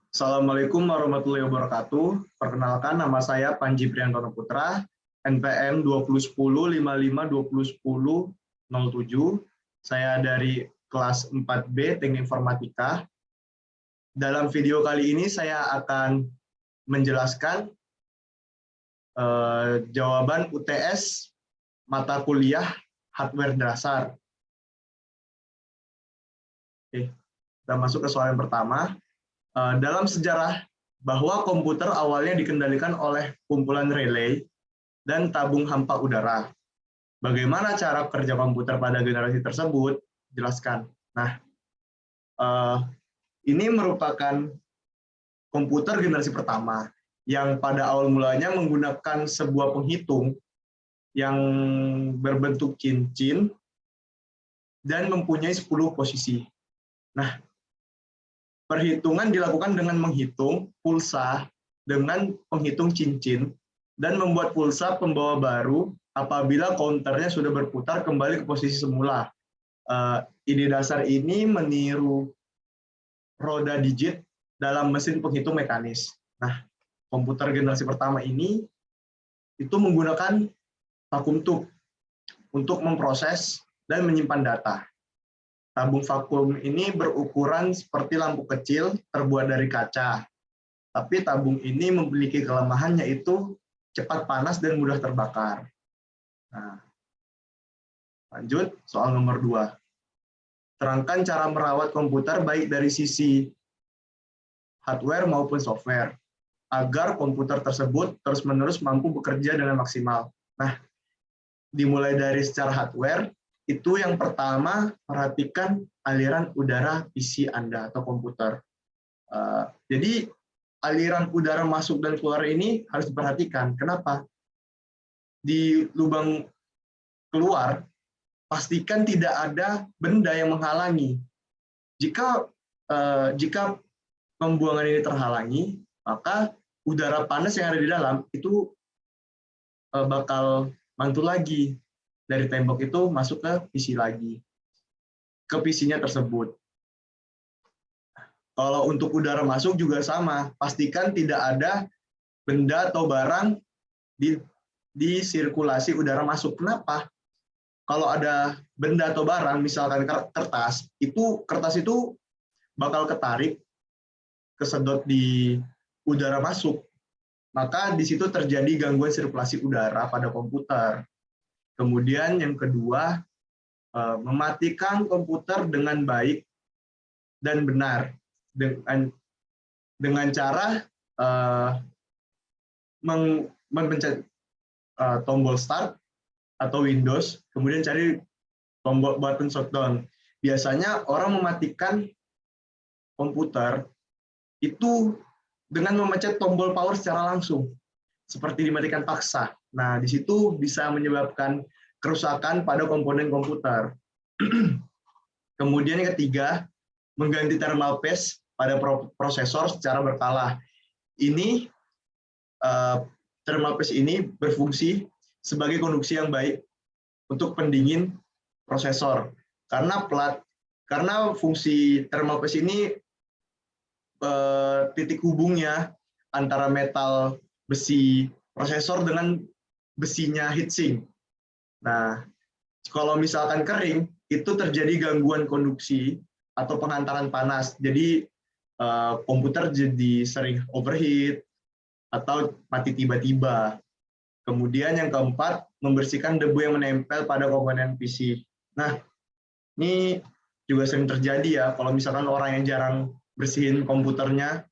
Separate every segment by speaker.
Speaker 1: Assalamualaikum warahmatullahi wabarakatuh. Perkenalkan, nama saya Panji Priantono Putra, NPM 2010-55-2010-07. Saya dari kelas 4B Teknik Informatika. Dalam video kali ini saya akan menjelaskan jawaban UTS mata kuliah hardware dasar. Oke, kita masuk ke soal yang pertama. Dalam sejarah bahwa komputer awalnya dikendalikan oleh kumpulan relay dan tabung hampa udara. Bagaimana cara kerja komputer pada generasi tersebut? Jelaskan. Nah, ini merupakan komputer generasi pertama yang pada awal mulanya menggunakan sebuah penghitung yang berbentuk cincin dan mempunyai 10 posisi. Nah, perhitungan dilakukan dengan menghitung pulsa dengan penghitung cincin dan membuat pulsa pembawa baru apabila counternya sudah berputar kembali ke posisi semula. Ide dasar ini meniru roda digit dalam mesin penghitung mekanis. Nah, komputer generasi pertama ini itu menggunakan vacuum tube untuk memproses dan menyimpan data. Tabung vakum ini berukuran seperti lampu kecil terbuat dari kaca. Tapi tabung ini memiliki kelemahan yaitu cepat panas dan mudah terbakar. Nah, lanjut soal nomor 2. Terangkan cara merawat komputer baik dari sisi hardware maupun software agar komputer tersebut terus-menerus mampu bekerja dengan maksimal. Nah, dimulai dari secara hardware. Itu yang pertama, perhatikan aliran udara PC Anda atau komputer. Jadi aliran udara masuk dan keluar ini harus diperhatikan. Kenapa? Di lubang keluar, pastikan tidak ada benda yang menghalangi. Jika pembuangan ini terhalangi, maka udara panas yang ada di dalam itu bakal mantul lagi. Dari tembok itu masuk ke PC lagi, ke PC-nya tersebut. Kalau untuk udara masuk juga sama, pastikan tidak ada benda atau barang di sirkulasi udara masuk. Kenapa? Kalau ada benda atau barang, misalkan kertas itu bakal ketarik, kesedot di udara masuk. Maka di situ terjadi gangguan sirkulasi udara pada komputer. Kemudian yang kedua, mematikan komputer dengan baik dan benar dengan cara memencet tombol start atau Windows, kemudian cari tombol button shutdown. Biasanya orang mematikan komputer itu dengan memencet tombol power secara langsung, seperti dimatikan paksa. Nah, di situ bisa menyebabkan kerusakan pada komponen komputer. Kemudian yang ketiga, mengganti thermal paste pada prosesor secara berkala. Ini thermal paste ini berfungsi sebagai konduksi yang baik untuk pendingin prosesor. Karena fungsi thermal paste ini titik hubungnya antara metal besi prosesor dengan besinya heatsink. Nah, kalau misalkan kering, itu terjadi gangguan konduksi atau pengantaran panas. Jadi komputer jadi sering overheat atau mati tiba-tiba. Kemudian yang keempat, membersihkan debu yang menempel pada komponen PC. Nah, ini juga sering terjadi ya, kalau misalkan orang yang jarang bersihin komputernya,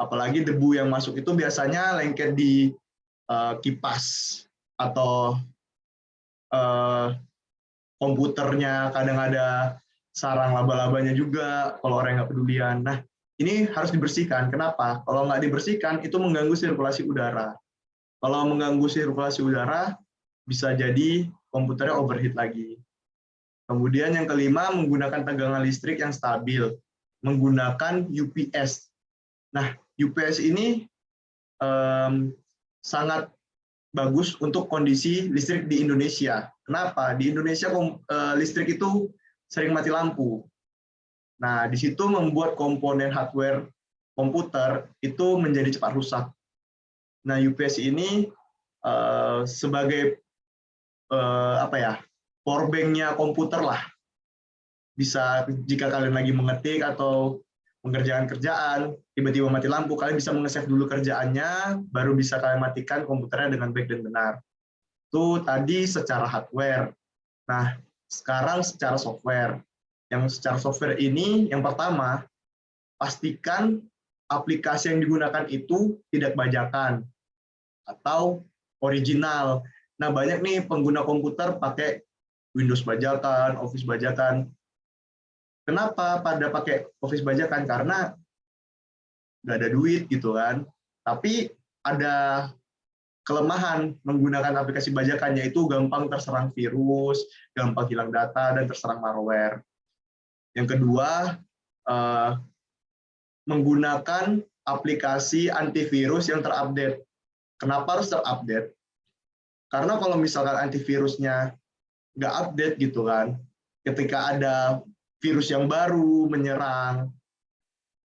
Speaker 1: apalagi debu yang masuk itu biasanya lengket di kipas atau komputernya, kadang ada sarang laba-labanya juga kalau orang nggak pedulian. Nah, ini harus dibersihkan. Kenapa? Kalau nggak dibersihkan, itu mengganggu sirkulasi udara. Kalau mengganggu sirkulasi udara, bisa jadi komputernya overheat lagi. Kemudian yang kelima, menggunakan tegangan listrik yang stabil, menggunakan UPS. Nah, UPS ini sangat bagus untuk kondisi listrik di Indonesia. Kenapa? Di Indonesia listrik itu sering mati lampu. Nah, di situ membuat komponen hardware komputer itu menjadi cepat rusak. Nah, UPS ini sebagai power bank-nya komputer lah. Bisa jika kalian lagi mengetik atau mengerjakan kerjaan, tiba-tiba mati lampu, kalian bisa nge-save dulu kerjaannya, baru bisa kalian matikan komputernya dengan baik dan benar. Itu tadi secara hardware. Nah, sekarang secara software. Yang secara software ini, yang pertama, pastikan aplikasi yang digunakan itu tidak bajakan atau original. Nah, banyak nih pengguna komputer pakai Windows bajakan, Office bajakan. Kenapa pada pakai Office bajakan? Karena nggak ada duit gitu kan. Tapi ada kelemahan menggunakan aplikasi bajakan, yaitu gampang terserang virus, gampang hilang data, dan terserang malware. Yang kedua, menggunakan aplikasi antivirus yang terupdate. Kenapa harus terupdate? Karena kalau misalkan antivirusnya nggak update gitu kan, ketika ada virus yang baru menyerang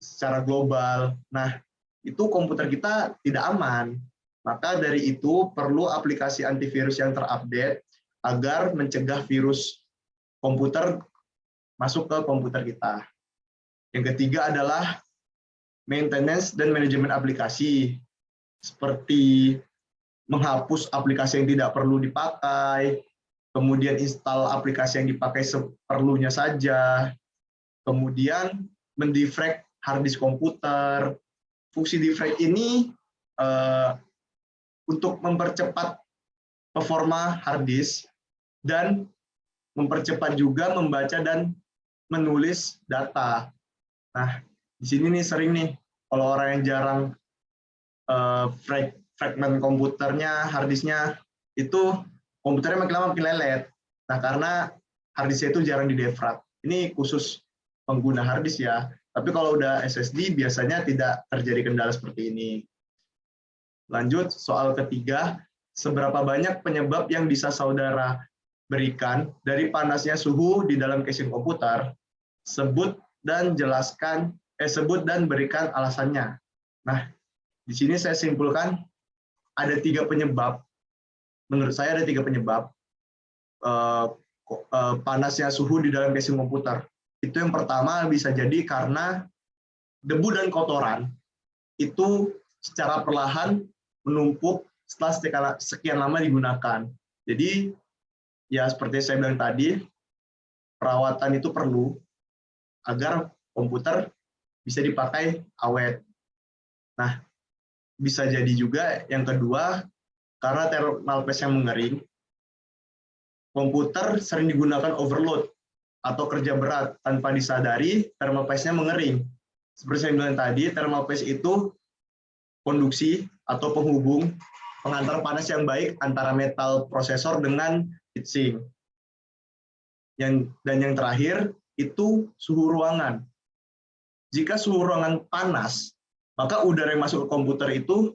Speaker 1: secara global, nah itu komputer kita tidak aman. Maka dari itu perlu aplikasi antivirus yang terupdate agar mencegah virus komputer masuk ke komputer kita. Yang ketiga adalah maintenance dan manajemen aplikasi, seperti menghapus aplikasi yang tidak perlu dipakai, kemudian install aplikasi yang dipakai seperlunya saja, kemudian mendefrag hard disk komputer. Fungsi defrag ini untuk mempercepat performa hard disk dan mempercepat juga membaca dan menulis data. Nah, di sini nih sering nih kalau orang yang jarang fragment komputernya, hard disknya itu komputernya makin lama makin lelet. Nah, karena hard disknya itu jarang didefrag. Ini khusus pengguna hard disk ya. Tapi kalau udah SSD biasanya tidak terjadi kendala seperti ini. Lanjut, soal ketiga, seberapa banyak penyebab yang bisa saudara berikan dari panasnya suhu di dalam casing komputer? Sebut dan berikan alasannya. Nah, di sini saya simpulkan ada 3 penyebab. Menurut saya ada 3 penyebab panasnya suhu di dalam casing komputer. Itu yang pertama bisa jadi karena debu dan kotoran itu secara perlahan menumpuk setelah sekian lama digunakan. Jadi ya seperti saya bilang tadi, perawatan itu perlu agar komputer bisa dipakai awet. Nah, bisa jadi juga yang kedua, karena thermal paste yang mengering, komputer sering digunakan overload atau kerja berat tanpa disadari thermal paste-nya mengering. Seperti saya bilang tadi, thermal paste itu konduksi atau penghubung pengantar panas yang baik antara metal prosesor dengan heatsink. Dan yang terakhir, itu suhu ruangan. Jika suhu ruangan panas, maka udara yang masuk ke komputer itu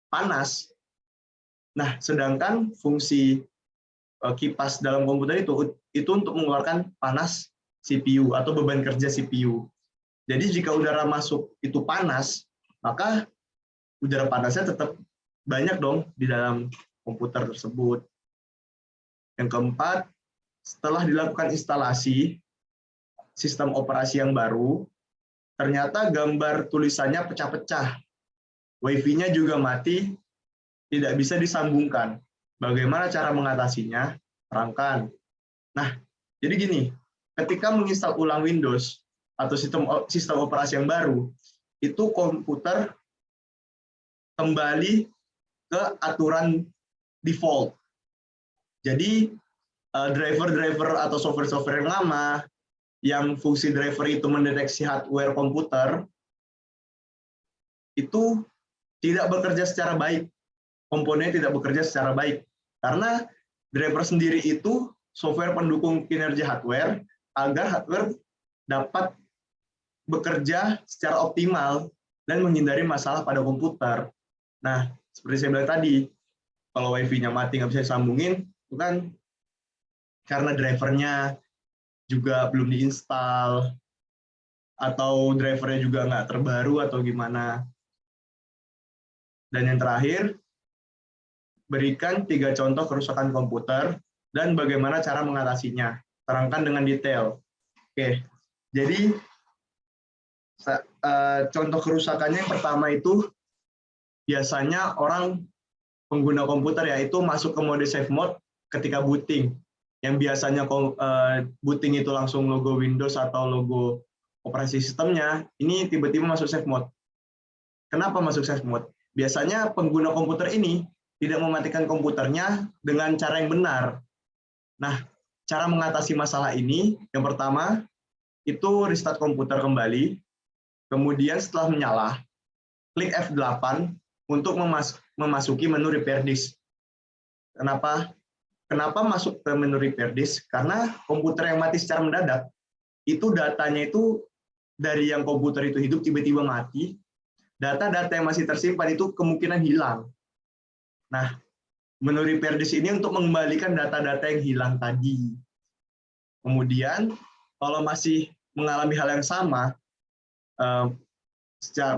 Speaker 1: panas. Nah, sedangkan fungsi kipas dalam komputer itu untuk mengeluarkan panas CPU atau beban kerja CPU. Jadi jika udara masuk itu panas, maka udara panasnya tetap banyak dong di dalam komputer tersebut. Yang keempat, setelah dilakukan instalasi sistem operasi yang baru, ternyata gambar tulisannya pecah-pecah. Wi-Fi-nya juga mati, tidak bisa disambungkan. Bagaimana cara mengatasinya? Terangkan. Nah, jadi gini, ketika menginstal ulang Windows atau sistem operasi yang baru, itu komputer kembali ke aturan default. Jadi, driver-driver atau software-software yang lama, yang fungsi driver itu mendeteksi hardware komputer, itu tidak bekerja secara baik. Komponennya tidak bekerja secara baik. Karena driver sendiri itu software pendukung kinerja hardware agar hardware dapat bekerja secara optimal dan menghindari masalah pada komputer. Nah, seperti saya bilang tadi, kalau Wi-Fi-nya mati nggak bisa disambungin, itu kan karena drivernya juga belum diinstal. atau drivernya juga nggak terbaru atau gimana. Dan yang terakhir, berikan 3 contoh kerusakan komputer dan bagaimana cara mengatasinya. Terangkan dengan detail. Oke, jadi contoh kerusakannya yang pertama itu biasanya orang pengguna komputer yaitu masuk ke mode safe mode ketika booting. Yang biasanya booting itu langsung logo Windows atau logo operasi sistemnya, ini tiba-tiba masuk safe mode. Kenapa masuk safe mode? Biasanya pengguna komputer ini tidak mematikan komputernya dengan cara yang benar. Nah, cara mengatasi masalah ini, yang pertama, itu restart komputer kembali, kemudian setelah menyala, klik F8 untuk memasuki menu repair disk. Kenapa masuk ke menu repair disk? Karena komputer yang mati secara mendadak, itu datanya itu dari yang komputer itu hidup tiba-tiba mati, data-data yang masih tersimpan itu kemungkinan hilang. Nah, menu repair disk ini untuk mengembalikan data-data yang hilang tadi. Kemudian, kalau masih mengalami hal yang sama,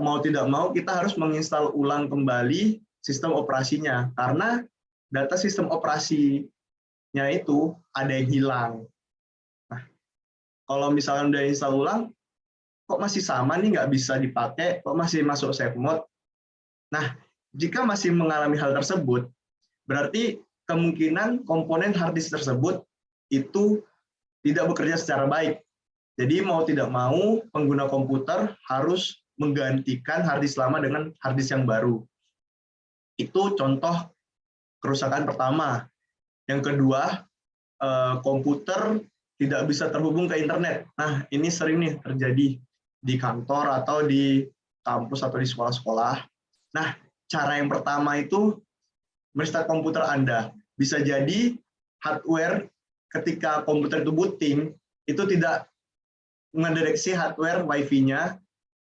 Speaker 1: mau tidak mau kita harus menginstal ulang kembali sistem operasinya, karena data sistem operasinya itu ada yang hilang. Nah, kalau misalnya udah install ulang, kok masih sama nih, nggak bisa dipakai, kok masih masuk safe mode. Nah, jika masih mengalami hal tersebut, berarti kemungkinan komponen hard disk tersebut itu tidak bekerja secara baik. Jadi mau tidak mau, pengguna komputer harus menggantikan hard disk lama dengan hard disk yang baru. Itu contoh kerusakan pertama. Yang kedua, komputer tidak bisa terhubung ke internet. Nah, ini sering nih terjadi di kantor atau di kampus atau di sekolah-sekolah. Nah, cara yang pertama itu merestart komputer Anda. Bisa jadi hardware ketika komputer itu booting, itu tidak mendeteksi hardware Wi-Fi-nya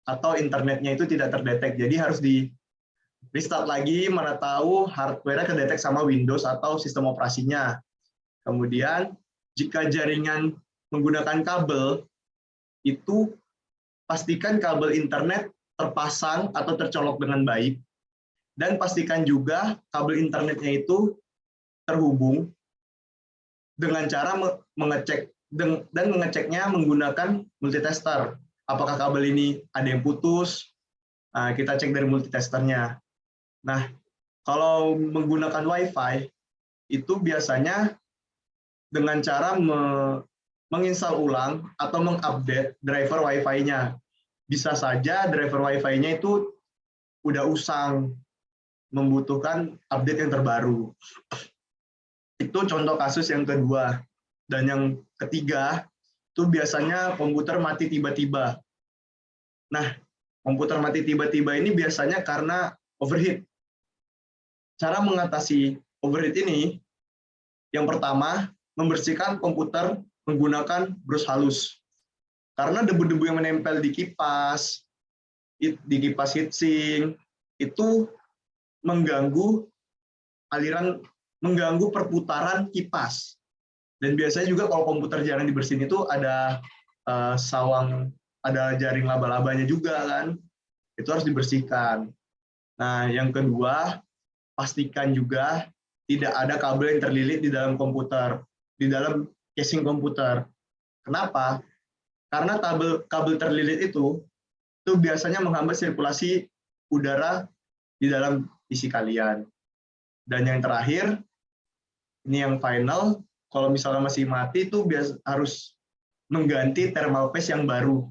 Speaker 1: atau internetnya itu tidak terdetek. Jadi harus di restart lagi, mana tahu hardware-nya kedetek sama Windows atau sistem operasinya. Kemudian, jika jaringan menggunakan kabel, itu pastikan kabel internet terpasang atau tercolok dengan baik, dan pastikan juga kabel internetnya itu terhubung dengan cara mengecek dan mengeceknya menggunakan multitester. Apakah kabel ini ada yang putus? Nah, kita cek dari multitesternya. Nah, kalau menggunakan Wi-Fi, itu biasanya dengan cara menginstal ulang atau mengupdate driver Wi-Fi-nya. Bisa saja driver Wi-Fi-nya itu udah usang, membutuhkan update yang terbaru. Itu contoh kasus yang kedua. Dan yang ketiga, itu biasanya komputer mati tiba-tiba. Nah, komputer mati tiba-tiba ini biasanya karena overheat. Cara mengatasi overheat ini, yang pertama, membersihkan komputer menggunakan brush halus. Karena debu-debu yang menempel di kipas heatsink, itu mengganggu perputaran kipas. Dan biasanya juga kalau komputer jarang dibersihin itu ada ada jaring laba-labanya juga kan. Itu harus dibersihkan. Nah, yang kedua, pastikan juga tidak ada kabel yang terlilit di dalam komputer, di dalam casing komputer. Kenapa? Karena kabel terlilit itu biasanya menghambat sirkulasi udara di dalam PC kalian. Dan yang terakhir, ini yang final, kalau misalnya masih mati itu harus mengganti thermal paste yang baru.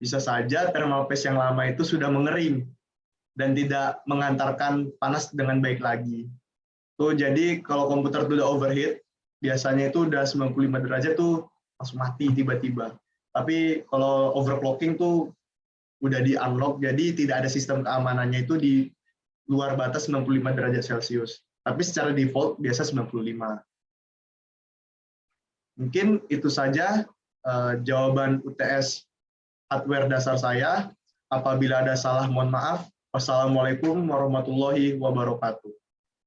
Speaker 1: Bisa saja thermal paste yang lama itu sudah mengering dan tidak mengantarkan panas dengan baik lagi. Tuh, jadi kalau komputer itu udah overheat, biasanya itu udah 95 derajat tuh langsung mati tiba-tiba. Tapi kalau overclocking tuh udah di unlock, jadi tidak ada sistem keamanannya itu di luar batas 95 derajat Celcius. Tapi secara default biasa 95. Mungkin itu saja jawaban UTS hardware dasar saya. Apabila ada salah, mohon maaf. Wassalamualaikum warahmatullahi wabarakatuh.